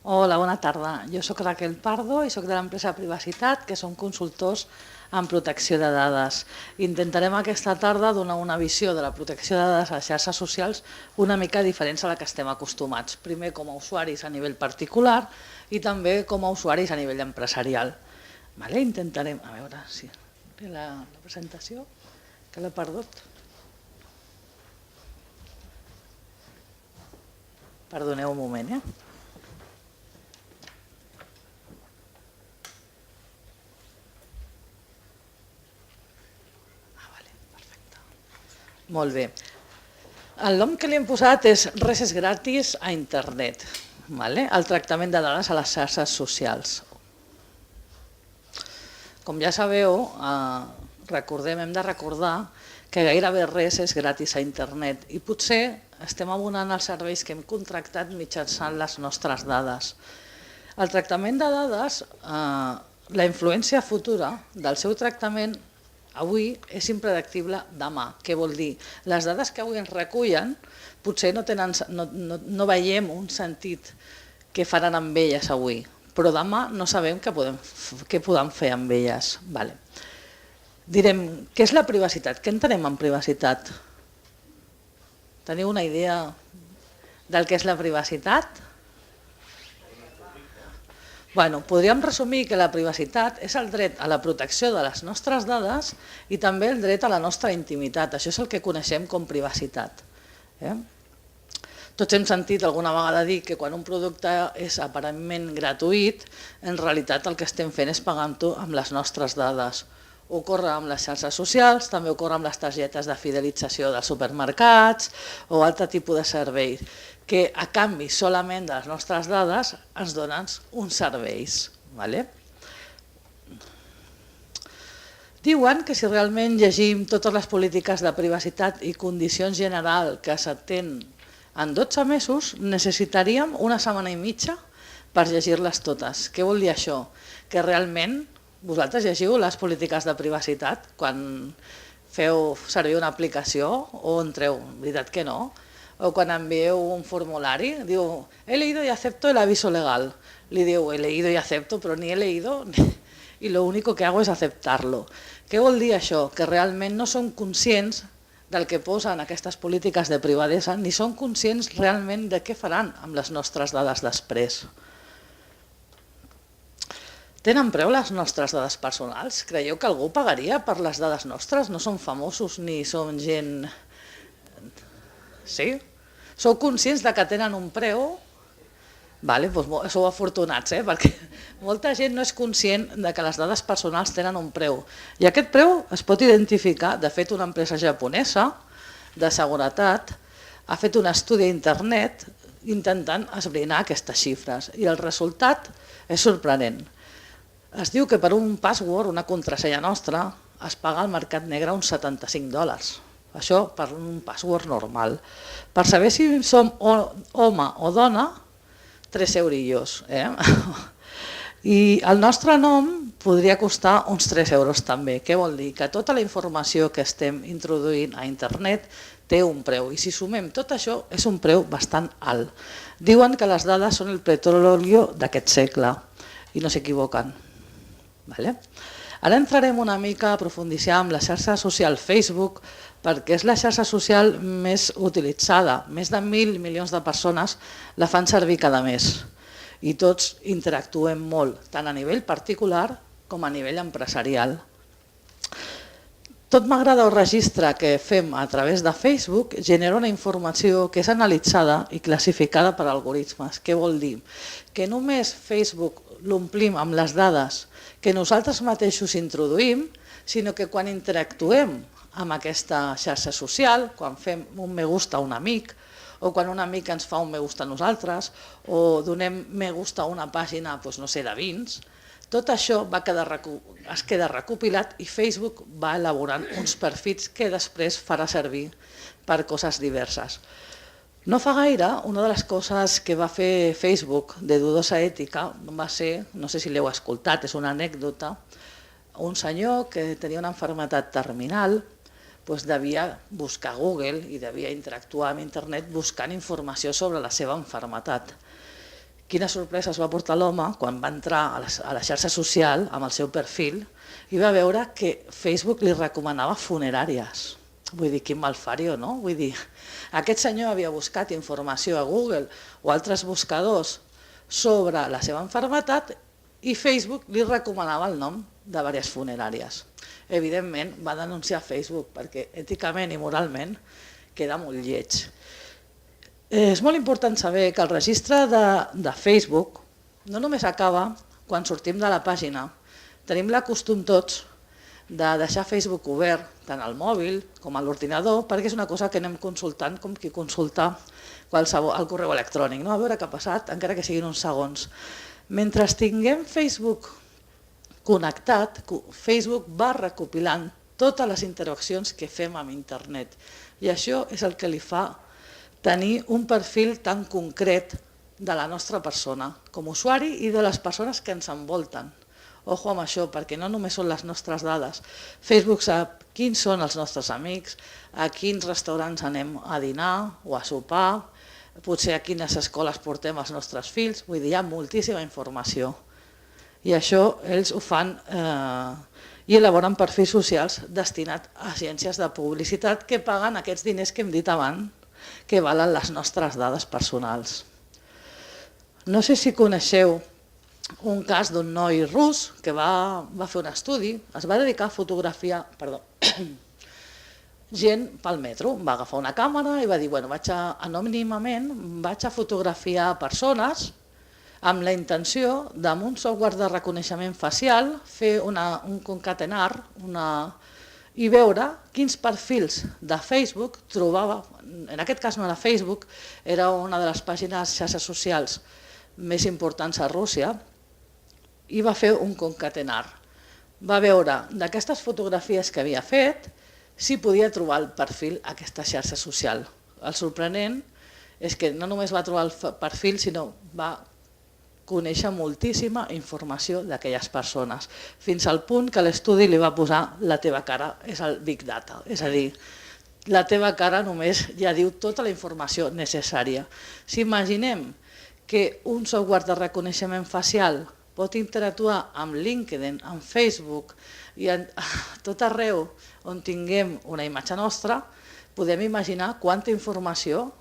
Hola, bona tarda. Jo sóc Raquel Pardo i sóc de l'empresa Privacitat, que som consultors en protecció de dades. Intentarem aquesta tarda donar una visió de la protecció de dades a les xarxes socials una mica diferent a la que estem acostumats. Primer com a usuaris a nivell particular i també com a usuaris a nivell empresarial. Intentarem, a veure si la presentació, que l'he perdut. Perdoneu un moment, Molt bé. El nom que li hem posat és Res és gratis a internet, el tractament de dades a les xarxes socials. Com ja sabeu, hem de recordar que gairebé res és gratis a internet i potser estem abonant els serveis que hem contractat mitjançant les nostres dades. El tractament de dades, la influència futura del seu tractament avui és impredictible demà. Què vol dir? Les dades que avui ens recullen potser no veiem un sentit que faran amb elles avui, però demà no sabem què podem fer amb elles. Direm, què és la privacitat? Què entenem en privacitat? Teniu una idea del que és la privacitat? Podríem resumir que la privacitat és el dret a la protecció de les nostres dades i també el dret a la nostra intimitat. Això és el que coneixem com privacitat. Tots hem sentit alguna vegada dir que quan un producte és aparentment gratuït, en realitat el que estem fent és pagant-ho amb les nostres dades. Ocorre amb les xarxes socials, també ocorre amb les targetes de fidelització dels supermercats o altre tipus de serveis, que a canvi solament de les nostres dades ens donen uns serveis. Diuen que si realment llegim totes les polítiques de privacitat i condicions generals que s'atén en 12 mesos, necessitaríem una setmana i mitja per llegir-les totes. Què vol dir això? Que realment vosaltres llegiu les polítiques de privacitat quan feu servir una aplicació o entreu? Veritat que no? O quan envieu un formulari, diu, he leído y acepto el aviso legal. Li diu, he leído y acepto, però ni he leído y lo único que hago es aceptarlo. Què vol dir això? Que realment no som conscients del que posen aquestes polítiques de privadesa ni som conscients realment de què faran amb les nostres dades després. Tenen preu les nostres dades personals? Creieu que algú pagaria per les dades nostres? No som famosos ni som gent... Sí? Sou conscients que tenen un preu? Sou afortunats, perquè molta gent no és conscient que les dades personals tenen un preu. I aquest preu es pot identificar. De fet, una empresa japonesa de seguretat ha fet un estudi a internet intentant esbrinar aquestes xifres i el resultat és sorprenent. Es diu que per un password, una contrasenya nostra, es paga al mercat negre uns $75. Això per un password normal. Per saber si som home o dona, 3 eurillos. I el nostre nom podria costar uns 3 euros també. Què vol dir? Que tota la informació que estem introduint a internet té un preu. I si sumem tot això, és un preu bastant alt. Diuen que les dades són el petróleo d'aquest segle i no s'equivoquen. Ara entrarem una mica a aprofunditzar amb la xarxa social Facebook perquè és la xarxa social més utilitzada. Més de 1.000 milions de persones la fan servir cada mes i tots interactuem molt, tant a nivell particular com a nivell empresarial. Tot m'agrada el registre que fem a través de Facebook genera una informació que és analitzada i classificada per algoritmes. Què vol dir? Que només Facebook l'omplim amb les dades que nosaltres mateixos introduïm, sinó que quan interactuem amb aquesta xarxa social, quan fem un me gusta a un amic, o quan un amic ens fa un me gusta a nosaltres, o donem me gusta a una pàgina de vins, tot això es queda recopilat i Facebook va elaborant uns perfils que després farà servir per coses diverses. No fa gaire, una de les coses que va fer Facebook de dudosa ètica va ser, no sé si l'heu escoltat, és una anècdota, un senyor que tenia una malaltia terminal devia buscar a Google i devia interactuar amb internet buscant informació sobre la seva malaltia. quina sorpresa es va portar l'home quan va entrar a la xarxa social amb el seu perfil i va veure que Facebook li recomanava funeràries. Vull dir, quin malfario, no? Vull dir, aquest senyor havia buscat informació a Google o altres buscadors sobre la seva malaltia i Facebook li recomanava el nom de diverses funeràries. Evidentment, va denunciar Facebook perquè èticament i moralment queda molt lleig. És molt important saber que el registre de Facebook no només acaba quan sortim de la pàgina. Tenim el costum tots de deixar Facebook obert tant al mòbil com a l'ordinador perquè és una cosa que anem consultant com qui consulta el correu electrònic, a veure què ha passat, encara que siguin uns segons. Mentre tinguem Facebook connectat, Facebook va recopilant totes les interaccions que fem amb internet i això és el que li fa tenir un perfil tan concret de la nostra persona com a usuari i de les persones que ens envolten. Ojo amb això, perquè no només són les nostres dades. Facebook sap quins són els nostres amics, a quins restaurants anem a dinar o a sopar, potser a quines escoles portem els nostres fills, vull dir, hi ha moltíssima informació. I això ells ho fan i elaboren perfils socials destinats a agències de publicitat que paguen aquests diners que hem dit abans, que valen les nostres dades personals. No sé si coneixeu un cas d'un noi rus que va fer un estudi, es va dedicar a fotografiar gent pel metro, va agafar una càmera i va dir, anònimament vaig a fotografiar persones amb la intenció, amb un software de reconeixement facial, fer un concatenar i veure quins perfils de Facebook trobava, en aquest cas no era Facebook, era una de les pàgines xarxes socials més importants a Rússia, i va fer un concatenar. Va veure d'aquestes fotografies que havia fet si podia trobar el perfil a aquesta xarxa social. El sorprenent és que no només va trobar el perfil, sinó va conèixer moltíssima informació d'aquelles persones, fins al punt que l'estudi li va posar la teva cara, és el Big Data, és a dir, la teva cara només ja diu tota la informació necessària. Si imaginem que un software de reconeixement facial pot interactuar amb LinkedIn, amb Facebook i a tot arreu on tinguem una imatge nostra, podem imaginar quanta informació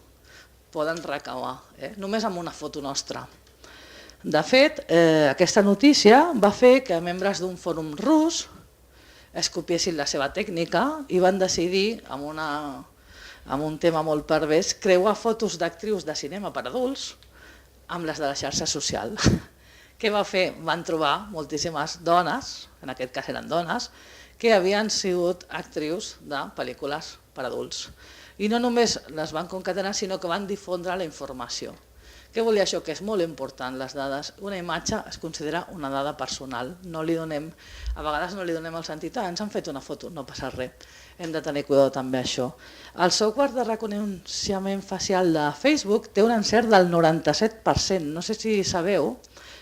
poden recabar, només amb una foto nostra. De fet, aquesta notícia va fer que membres d'un fòrum rus es copiessin la seva tècnica i van decidir, amb un tema molt pervers, creuar fotos d'actrius de cinema per adults amb les de la xarxa social. Què va fer? Van trobar moltíssimes dones, en aquest cas eren dones, que havien sigut actrius de pel·lícules per adults. I no només les van concatenar, sinó que van difondre la informació. Què volia això? Que és molt important, les dades. Una imatge es considera una dada personal. A vegades no li donem el sentit, ens han fet una foto, no passa res. Hem de tenir cuidado també això. El software de reconeixement facial de Facebook té un encert del 97%. No sé si sabeu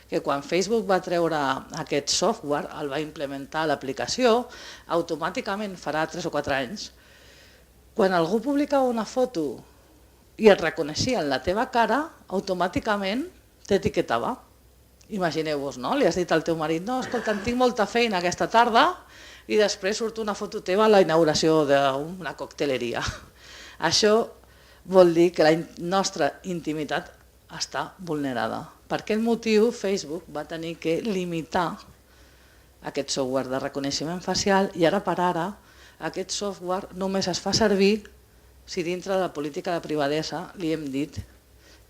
que quan Facebook va treure aquest software, el va implementar a l'aplicació, automàticament farà 3 o 4 anys, quan algú publicava una foto i et reconeixien la teva cara, automàticament t'etiquetava. Imagineu-vos, no? Li has dit al teu marit, no, escolta, tinc molta feina aquesta tarda i després surt una foto teva a la inauguració d'una cocteleria. Això vol dir que la nostra intimitat està vulnerada. Per aquest motiu, Facebook va tenir que limitar aquest software de reconeixement facial i ara per ara aquest software només es fa servir si dintre de la política de privadesa li hem dit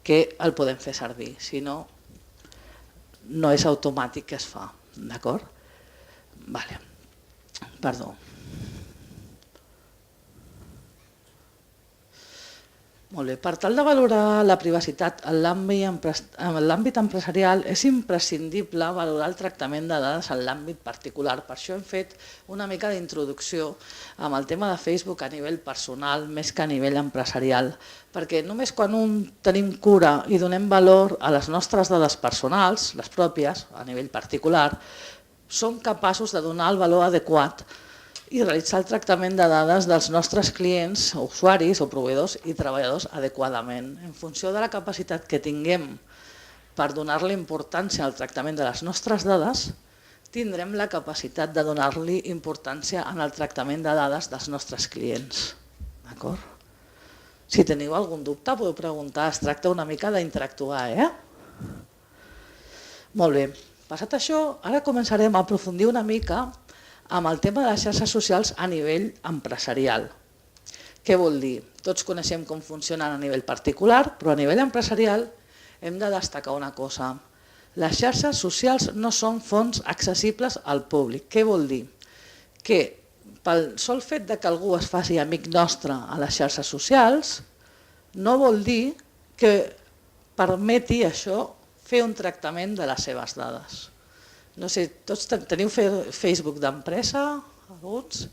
que el podem fer servir, si no, no és automàtic que es fa, d'acord? Vale. Perdó. Molt bé. Per tal de valorar la privacitat en l'àmbit empresarial és imprescindible valorar el tractament de dades en l'àmbit particular. Per això hem fet una mica d'introducció amb el tema de Facebook a nivell personal més que a nivell empresarial, perquè només quan tenim cura i donem valor a les nostres dades personals, les pròpies, a nivell particular, som capaços de donar el valor adequat i realitzar el tractament de dades dels nostres clients, usuaris o proveïdors i treballadors adequadament. En funció de la capacitat que tinguem per donar-li importància al tractament de les nostres dades, tindrem la capacitat de donar-li importància en el tractament de dades dels nostres clients. D'acord? Si teniu algun dubte, podeu preguntar. Es tracta una mica d'interactuar, Molt bé. Passat això, ara començarem a aprofundir una mica amb el tema de les xarxes socials a nivell empresarial. Què vol dir? Tots coneixem com funcionen a nivell particular, però a nivell empresarial hem de destacar una cosa. Les xarxes socials no són fonts accessibles al públic. Què vol dir? Que pel sol fet que algú es faci amic nostre a les xarxes socials, no vol dir que permeti això fer un tractament de les seves dades. No sé, tots teniu Facebook d'empresa? Alguns?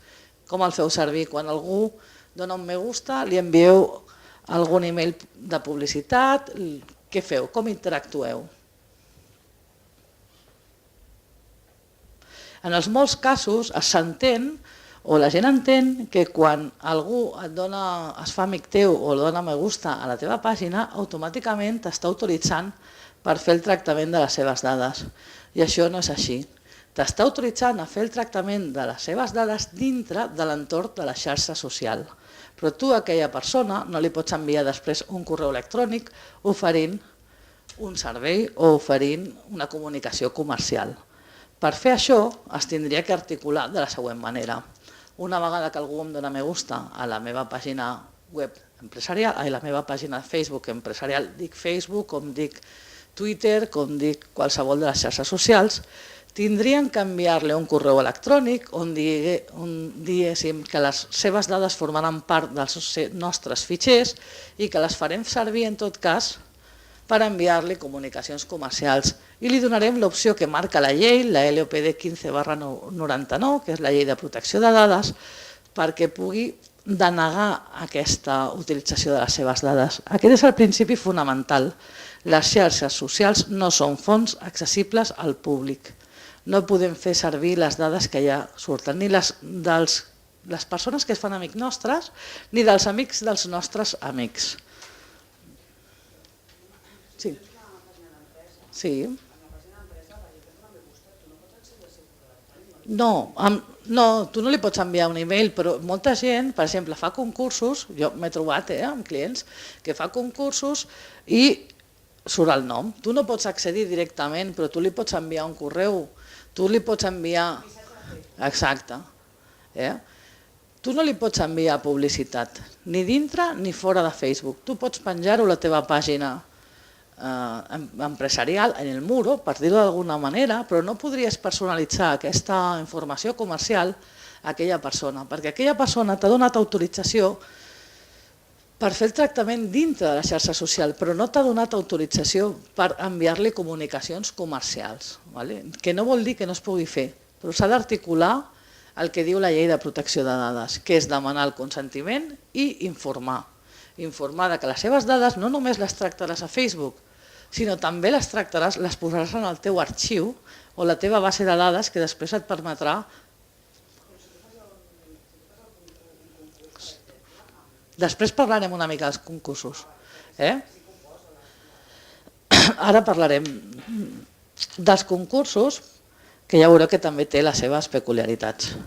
Com el feu servir? Quan algú dona un me gusta, li envieu algun email de publicitat? Què feu? Com interactueu? En els molts casos s'entén, o la gent entén, que quan algú es fa amic teu o dona me gusta a la teva pàgina, automàticament t'està autoritzant per fer el tractament de les seves dades. I això no és així. T'està autoritzant a fer el tractament de les seves dades dintre de l'entorn de la xarxa social. Però tu a aquella persona no li pots enviar després un correu electrònic oferint un servei o oferint una comunicació comercial. Per fer això es tindria que articular de la següent manera. Una vegada que algú em dona me gusta a la meva pàgina web empresarial, a la meva pàgina de Facebook empresarial, dic Facebook, com dic Twitter, com dic qualsevol de les xarxes socials, tindrien que enviar-li un correu electrònic on diguéssim que les seves dades formaran part dels nostres fitxers i que les farem servir en tot cas per enviar-li comunicacions comercials. I li donarem l'opció que marca la llei, la LOPD 15/99, que és la llei de protecció de dades, perquè pugui denegar aquesta utilització de les seves dades. Aquest és el principi fonamental. Les xarxes socials no són fonts accessibles al públic. No podem fer servir les dades que ja surten, ni les persones que es fan amics nostres, ni dels amics dels nostres amics. Sí. Sí. No, tu no li pots enviar un e-mail, però molta gent, per exemple, fa concursos, jo m'he trobat amb clients que fa concursos i surt el nom. Tu no pots accedir directament, però tu li pots enviar un correu, tu li pots enviar... Exacte. Tu no li pots enviar publicitat, ni dintre ni fora de Facebook. Tu pots penjar-ho a la teva pàgina empresarial, en el muro, per dir-ho d'alguna manera, però no podries personalitzar aquesta informació comercial a aquella persona, perquè aquella persona t'ha donat autorització per fer el tractament dintre de la xarxa social, però no t'ha donat autorització per enviar-li comunicacions comercials, que no vol dir que no es pugui fer, però s'ha d'articular el que diu la llei de protecció de dades, que és demanar el consentiment i informar. Informar que les seves dades no només les tractaràs a Facebook, sinó també les tractaràs, les posaràs en el teu arxiu o la teva base de dades que després et permetrà... Després parlarem una mica dels concursos. Ara parlarem dels concursos, que ja veureu que també té les seves peculiaritats.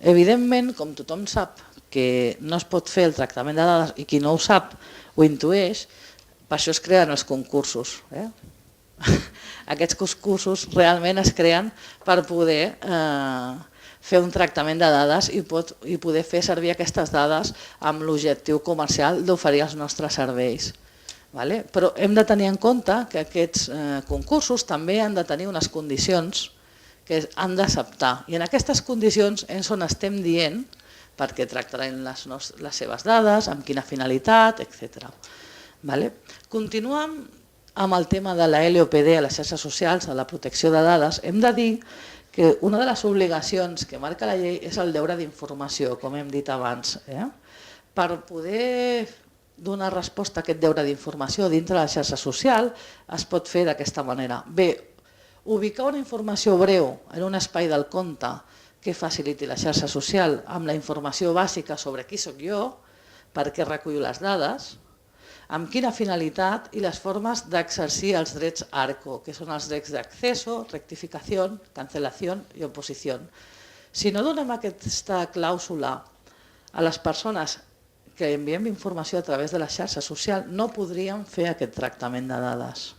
Evidentment, com tothom sap que no es pot fer el tractament de dades i qui no ho sap ho intueix, per això es creen els concursos. Aquests concursos realment es creen per poder fer un tractament de dades i poder fer servir aquestes dades amb l'objectiu comercial d'oferir els nostres serveis. Però hem de tenir en compte que aquests concursos també han de tenir unes condicions que han d'acceptar. I en aquestes condicions és on estem dient per què tractaran les seves dades, amb quina finalitat, etc. Continuem amb el tema de la LOPD a les xarxes socials, de la protecció de dades. Hem de dir que una de les obligacions que marca la llei és el deure d'informació, com hem dit abans. Per poder donar resposta a aquest deure d'informació dintre de la xarxa social es pot fer d'aquesta manera. Bé, ubicar una informació breu en un espai del compte que faciliti la xarxa social amb la informació bàsica sobre qui sóc jo, per què recullo les dades, amb quina finalitat i les formes d'exercir els drets ARCO, que són els drets d'acceso, rectificació, cancel·lació i oposició. Si no donem aquesta clàusula a les persones que enviem informació a través de la xarxa social, no podríem fer aquest tractament de dades.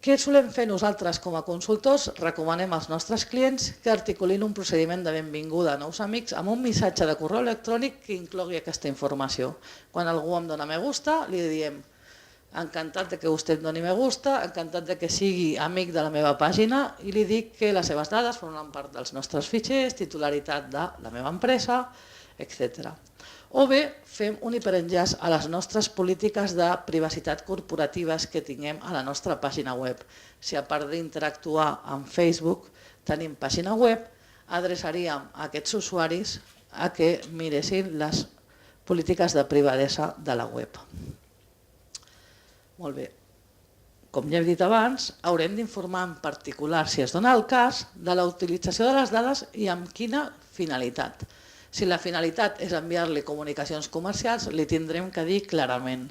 Què solem fer nosaltres com a consultors? Recomanem als nostres clients que articulin un procediment de benvinguda a nous amics amb un missatge de correu electrònic que inclogui aquesta informació. Quan algú em dona me gusta, li diem encantat que vostè em doni me gusta, encantat que sigui amic de la meva pàgina i li dic que les seves dades formen part dels nostres fitxers, titularitat de la meva empresa, etc. O bé fem un hiperenllaç a les nostres polítiques de privacitat corporatives que tinguem a la nostra pàgina web. Si a part d'interactuar amb Facebook tenim pàgina web, adreçaríem a aquests usuaris a que miressin les polítiques de privadesa de la web. Molt bé. Com ja he dit abans, haurem d'informar en particular, si es dona el cas, de la utilització de les dades i amb quina finalitat. Si la finalitat és enviar-li comunicacions comercials, li tindrem que dir clarament.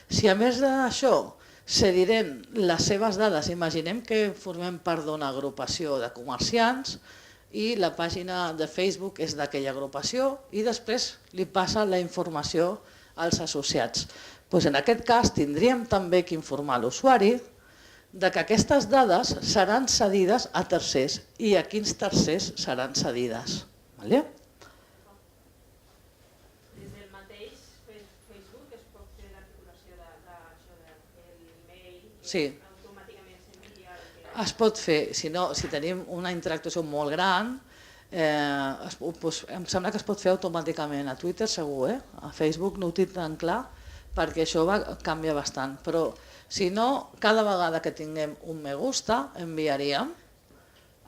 Si a més d'això cedirem les seves dades, imaginem que formem part d'una agrupació de comerciants i la pàgina de Facebook és d'aquella agrupació i després li passa la informació als associats. En aquest cas tindríem també que informar l'usuari que aquestes dades seran cedides a tercers i a quins tercers seran cedides. Sí, es pot fer. Si tenim una interactuació molt gran, em sembla que es pot fer automàticament. A Twitter segur, a Facebook no ho tinc tan clar perquè això canvia bastant. Però si no, cada vegada que tinguem un me gusta enviaríem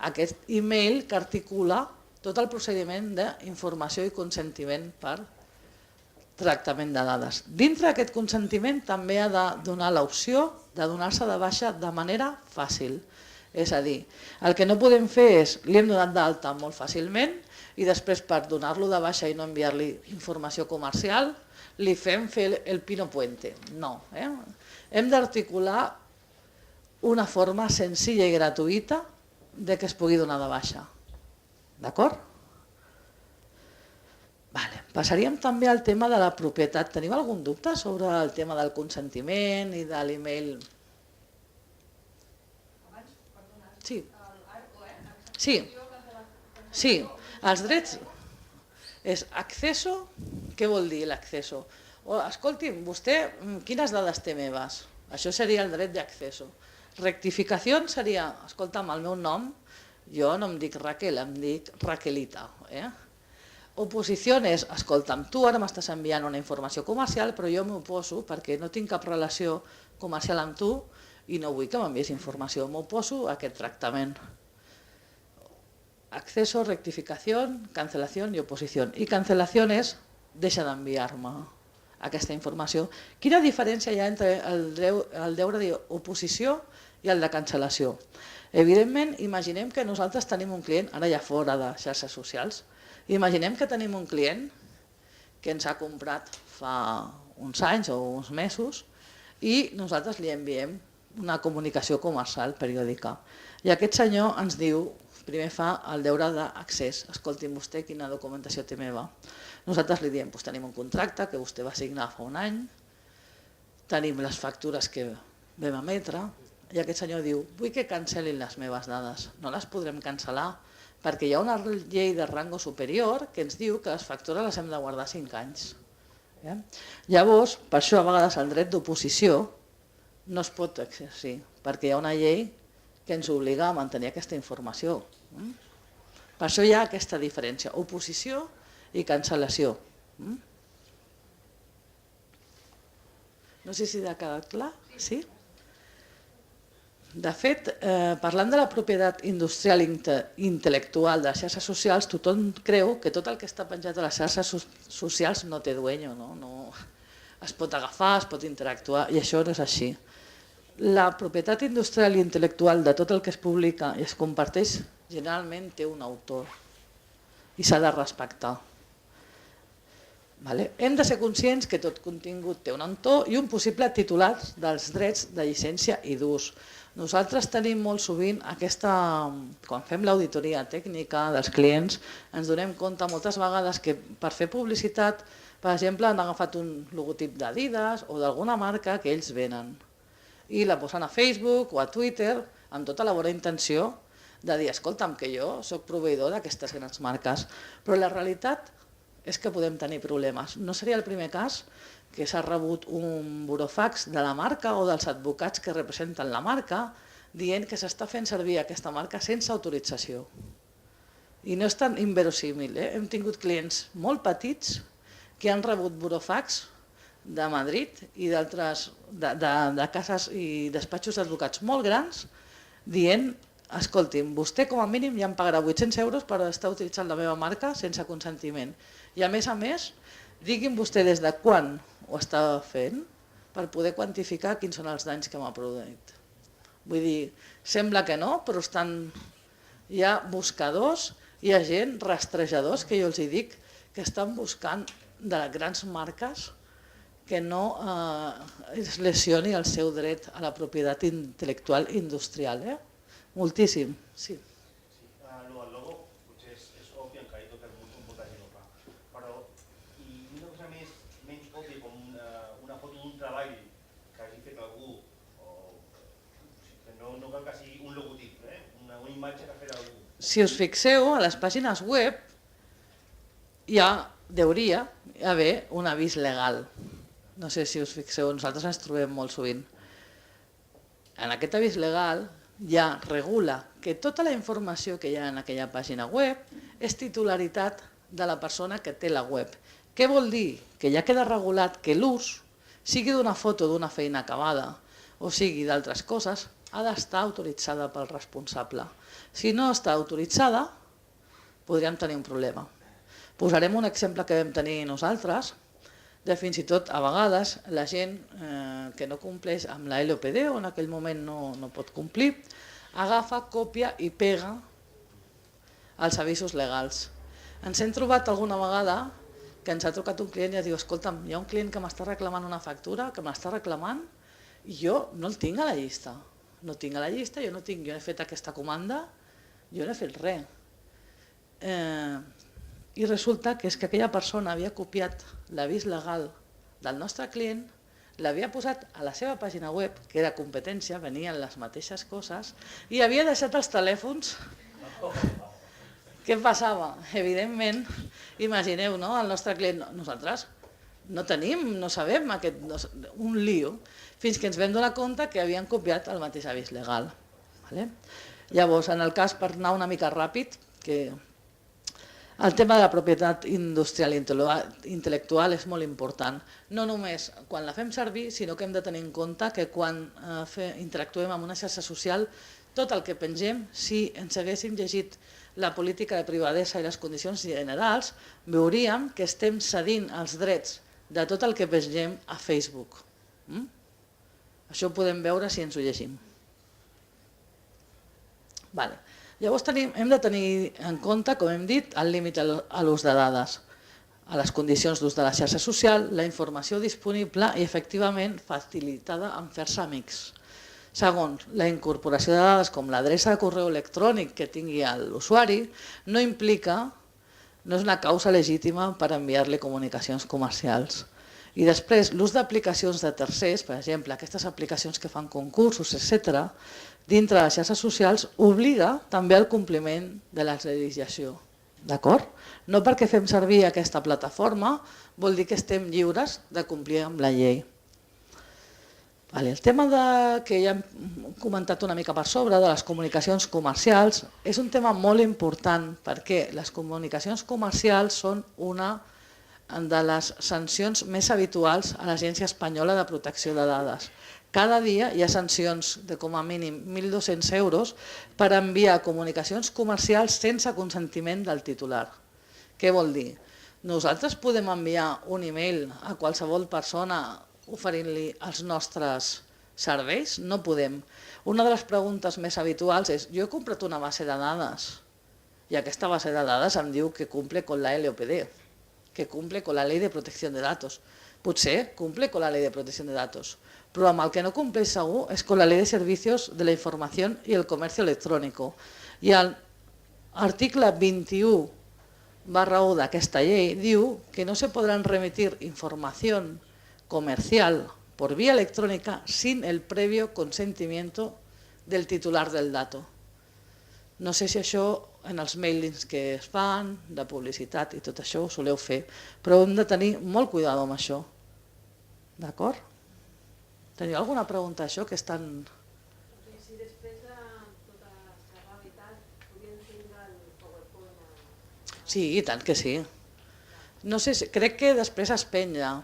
aquest e-mail que articula tot el procediment d'informació i consentiment per tractament de dades. Dintre d'aquest consentiment també ha de donar l'opció de donar-se de baixa de manera fàcil. És a dir, el que no podem fer és, li hem donat d'alta molt fàcilment i després per donar-lo de baixa i no enviar-li informació comercial, li fem fer el pino puente. No. Hem d'articular una forma senzilla i gratuïta de que es pugui donar de baixa. D'acord? Passaríem també al tema de la propietat. Teniu algun dubte sobre el tema del consentiment i de l'email? Sí, els drets és acceso. Què vol dir l'acceso? Escolti'm, vostè quines dades té meves? Això seria el dret d'acceso. Rectificació seria, escolta'm, el meu nom, jo no em dic Raquel, em dic Raquelita. Oposició és, escolta'm, tu ara m'estàs enviant una informació comercial, però jo m'oposo perquè no tinc cap relació comercial amb tu i no vull que m'envies informació. M'oposo a aquest tractament. Acceso, rectificació, cancel·lació i oposició. I cancel·lació és, deixa d'enviar-me aquesta informació. Quina diferència hi ha entre el deure d'oposició i el de cancel·lació? Evidentment, imaginem que nosaltres tenim un client, ara ja fora de xarxes socials, imaginem que tenim un client que ens ha comprat fa uns anys o uns mesos i nosaltres li enviem una comunicació comercial periòdica. I aquest senyor ens diu, primer fa el deure d'accés. Escolti'm vostè quina documentació té meva. Nosaltres li diem, tenim un contracte que vostè va signar fa un any, tenim les factures que vam emetre i aquest senyor diu, vull que cancel·lin les meves dades. No les podrem cancel·lar perquè hi ha una llei de rango superior que ens diu que les factures les hem de guardar 5 anys. Llavors, per això a vegades el dret d'oposició no es pot exercir, perquè hi ha una llei que ens obliga a mantenir aquesta informació. Per això hi ha aquesta diferència, oposició i cancel·lació. No sé si ha quedat clar, sí? De fet, parlant de la propietat industrial intel·lectual de les xarxes socials, tothom creu que tot el que està penjat a les xarxes socials no té dueño, es pot agafar, es pot interactuar, i això no és així. La propietat industrial i intel·lectual de tot el que es publica i es comparteix generalment té un autor i s'ha de respectar. Hem de ser conscients que tot contingut té un autor i un possible titular dels drets de llicència i d'ús. Nosaltres tenim molt sovint quan fem l'auditoria tècnica dels clients, ens donem compte moltes vegades que per fer publicitat, per exemple, han agafat un logotip d'Adidas o d'alguna marca que ells venen i la posen a Facebook o a Twitter amb tota la bona intenció de dir, escolta'm, que jo soc proveïdor d'aquestes grans marques, però la realitat és que podem tenir problemes. No seria el primer cas que s'ha rebut un burofax de la marca o dels advocats que representen la marca dient que s'està fent servir aquesta marca sense autorització. I no és tan inverosímil. Hem tingut clients molt petits que han rebut burofax de Madrid i d'altres de cases i despatxos d'advocats molt grans dient, escolti'm, vostè com a mínim ja em pagarà 800 euros per estar utilitzant la meva marca sense consentiment. I a més, digui'm vostè des de quan ho està fent per poder quantificar quins són els danys que m'ha produït. Vull dir, sembla que no, però hi ha buscadors, hi ha gent, rastrejadors, que jo els dic, que estan buscant de les grans marques que no es lesioni el seu dret a la propietat intel·lectual industrial. Moltíssim, sí. El logo potser és obvi, encara hi tot el món molta gent ho fa, però i una cosa menys òbvia com una foto d'un treball que hagi fet algú, no cal que sigui un logotip, una imatge que ha fet algú. Si us fixeu, a les pàgines web hauria haver un avís legal. No sé si us fixeu, nosaltres ens trobem molt sovint. En aquest avís legal ja regula que tota la informació que hi ha en aquella pàgina web és titularitat de la persona que té la web. Què vol dir? Que ja queda regulat que l'ús, sigui d'una foto d'una feina acabada o sigui d'altres coses, ha d'estar autoritzada pel responsable. Si no està autoritzada, podríem tenir un problema. Posarem un exemple que vam tenir nosaltres, de fins i tot a vegades la gent que no compleix amb la LOPD o en aquell moment no pot complir, agafa, còpia i pega els avisos legals. Ens hem trobat alguna vegada que ens ha trucat un client i ens diu, escolta'm, hi ha un client que m'està reclamant una factura, que m'està reclamant i jo no el tinc a la llista. No tinc a la llista, jo no he fet aquesta comanda, jo no he fet res. I resulta que és que aquella persona havia copiat l'avís legal del nostre client, l'havia posat a la seva pàgina web, que era competència, venien les mateixes coses, i havia deixat els telèfons. Què passava? Evidentment, imagineu, el nostre client, nosaltres no tenim, no sabem, un lío, fins que ens vam donar compte que havien copiat el mateix avís legal. Llavors, en el cas, per anar una mica ràpid, que el tema de la propietat industrial i intel·lectual és molt important, no només quan la fem servir, sinó que hem de tenir en compte que quan interactuem amb una xarxa social, tot el que pengem, si ens haguéssim llegit la política de privadesa i les condicions generals, veuríem que estem cedint els drets de tot el que pengem a Facebook. Això ho podem veure si ens ho llegim. Llavors hem de tenir en compte, com hem dit, el límit a l'ús de dades, a les condicions d'ús de la xarxa social, la informació disponible i efectivament facilitada en fer-se amics. Segon, la incorporació de dades com l'adreça de correu electrònic que tingui l'usuari no és una causa legítima per enviar-li comunicacions comercials. I després, l'ús d'aplicacions de tercers, per exemple, aquestes aplicacions que fan concursos, etc., dintre de les xarxes socials, obliga també al compliment de la legislació. D'acord? No perquè fem servir aquesta plataforma vol dir que estem lliures de complir amb la llei. El tema que ja hem comentat una mica per sobre de les comunicacions comercials és un tema molt important perquè les comunicacions comercials són una de les sancions més habituals a l'Agència Espanyola de Protecció de Dades. Cada dia hi ha sancions de com a mínim 1.200 euros per enviar comunicacions comercials sense consentiment del titular. Què vol dir? Nosaltres podem enviar un e-mail a qualsevol persona oferint-li els nostres serveis? No podem. Una de les preguntes més habituals és, jo he comprat una base de dades i aquesta base de dades em diu que cumple con la LOPD. que cumple con la ley de protección de datos. Potser cumple con la ley de protección de datos, però amb el que no compleix segur és con la ley de servicios de la información y el comercio electrónico. I l'article 21/1 d'aquesta llei diu que no se podrán remitir información comercial por vía electrónica sin el previo consentimiento del titular del dato. No sé si això en els mailings que es fan, de publicitat i tot això ho soleu fer, però hem de tenir molt cuidado amb això. D'acord? Teniu alguna pregunta a això que estan... Si després de tota la realitat podríem tindre el PowerPoint Sí, i tant que sí. No sé, crec que després es penja,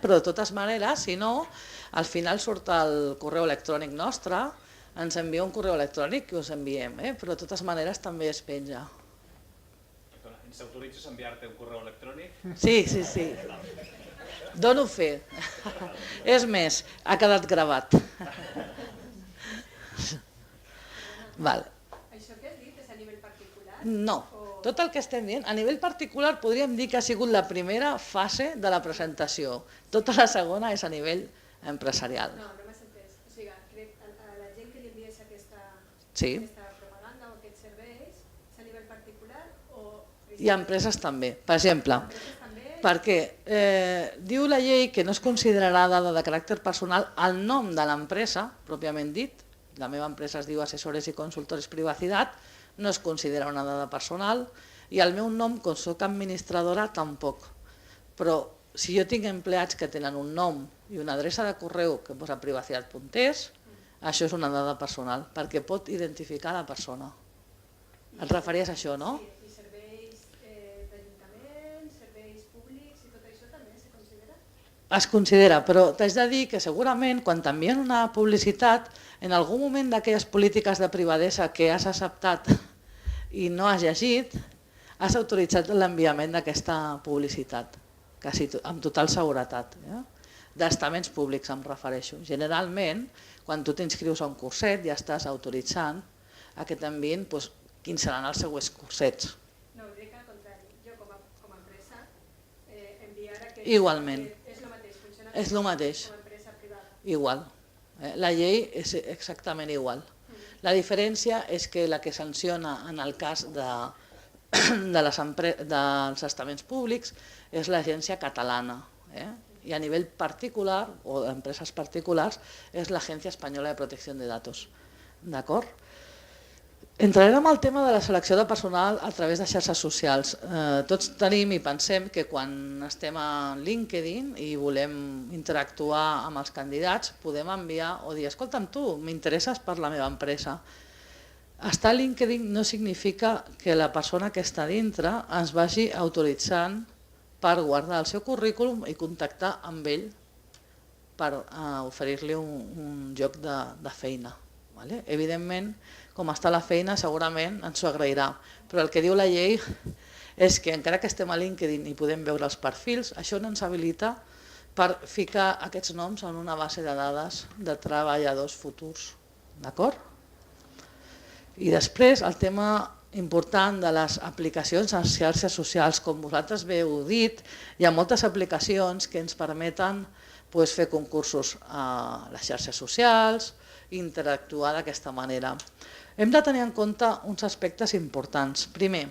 però de totes maneres, si no, al final surt el correu electrònic nostre, ens envia un correu electrònic que us enviem, però de totes maneres també es penja. Ens autoritzes a enviar-te un correu electrònic? Sí, sí, sí. Dono fe. És més, ha quedat gravat. Val. Això que has dit és a nivell particular? No, tot el que estem dient, a nivell particular podríem dir que ha sigut la primera fase de la presentació. Tota la segona és a nivell empresarial. No, no m'has entès. O sigui, crec que a la gent que li envies aquesta propaganda o aquests serveis és a nivell particular o... I a empreses també. Per exemple, perquè diu la llei que no es considerarà dada de caràcter personal el nom de l'empresa, pròpiament dit, la meva empresa es diu Assessores i Consultores Privacitat, no es considera una dada personal, i el meu nom, com soc administradora, tampoc. Però si jo tinc empleats que tenen un nom i una adreça de correu que posa privacitat.es, això és una dada personal, perquè pot identificar la persona. Et referies a això, no? I serveis d'ajuntaments, serveis públics i tot això també se considera? Es considera, però t'haig de dir que segurament quan t'envien una publicitat, en algun moment d'aquelles polítiques de privadesa que has acceptat i no has llegit, has autoritzat l'enviament d'aquesta publicitat, quasi amb total seguretat. D'estaments públics em refereixo. Generalment, quan tu t'inscrius a un curset ja estàs autoritzant que t'enviïn quins seran els següents cursets. No, ho dic al contrari. Jo com a empresa enviar aquest... Igualment. És el mateix, funciona És el mateix. com a empresa privada. Igual. La llei és exactament igual. La diferència és que la que sanciona en el cas dels estaments públics és l'agència catalana. I a nivell particular, o d'empreses particulars, és l'Agència Espanyola de Protecció de Datos. D'acord? Entrarem al tema de la selecció de personal a través de xarxes socials. Tots tenim i pensem que quan estem a LinkedIn i volem interactuar amb els candidats, podem enviar o dir, escolta'm tu, m'interesses per la meva empresa. Estar a LinkedIn no significa que la persona que està dintre ens vagi autoritzant per guardar el seu currículum i contactar amb ell per oferir-li un lloc de feina. Evidentment, com està la feina, segurament ens ho agrairà. Però el que diu la llei és que encara que estem a LinkedIn i podem veure els perfils, això no ens habilita per ficar aquests noms en una base de dades de treballadors futurs. D'acord? I després el tema important de les aplicacions a xarxes socials. Com vosaltres bé heu dit, hi ha moltes aplicacions que ens permeten fer concursos a les xarxes socials, interactuar d'aquesta manera. Hem de tenir en compte uns aspectes importants. Primer,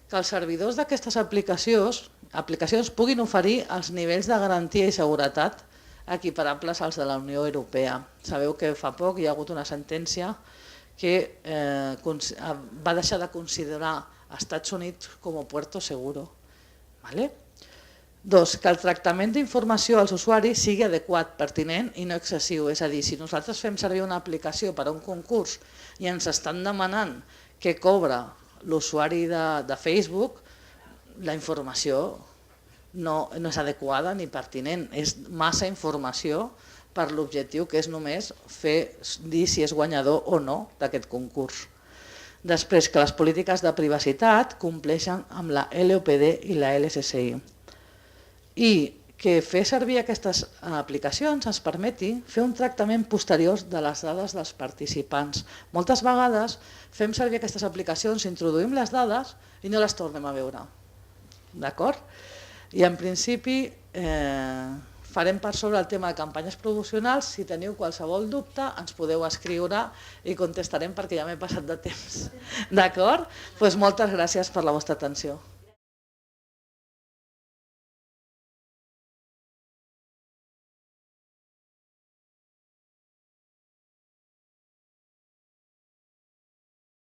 que els servidors d'aquestes aplicacions puguin oferir els nivells de garantia i seguretat equiparables als de la Unió Europea. Sabeu que fa poc hi ha hagut una sentència que va deixar de considerar als Estats Units com a puerto seguro. Dos, que el tractament d'informació als usuaris sigui adequat, pertinent i no excessiu. És a dir, si nosaltres fem servir una aplicació per a un concurs i ens estan demanant què cobra l'usuari de Facebook, la informació no és adequada ni pertinent. És massa informació per l'objectiu que és només dir si és guanyador o no d'aquest concurs. Després, que les polítiques de privacitat compleixen amb la LOPD i la LSSI. I que fer servir aquestes aplicacions ens permeti fer un tractament posterior de les dades dels participants. Moltes vegades fem servir aquestes aplicacions, introduïm les dades i no les tornem a veure. d'acord? I en principi farem per sobre el tema de campanyes promocionals. Si teniu qualsevol dubte ens podeu escriure i contestarem perquè ja m'he passat de temps. D'acord? Doncs moltes gràcies per la vostra atenció.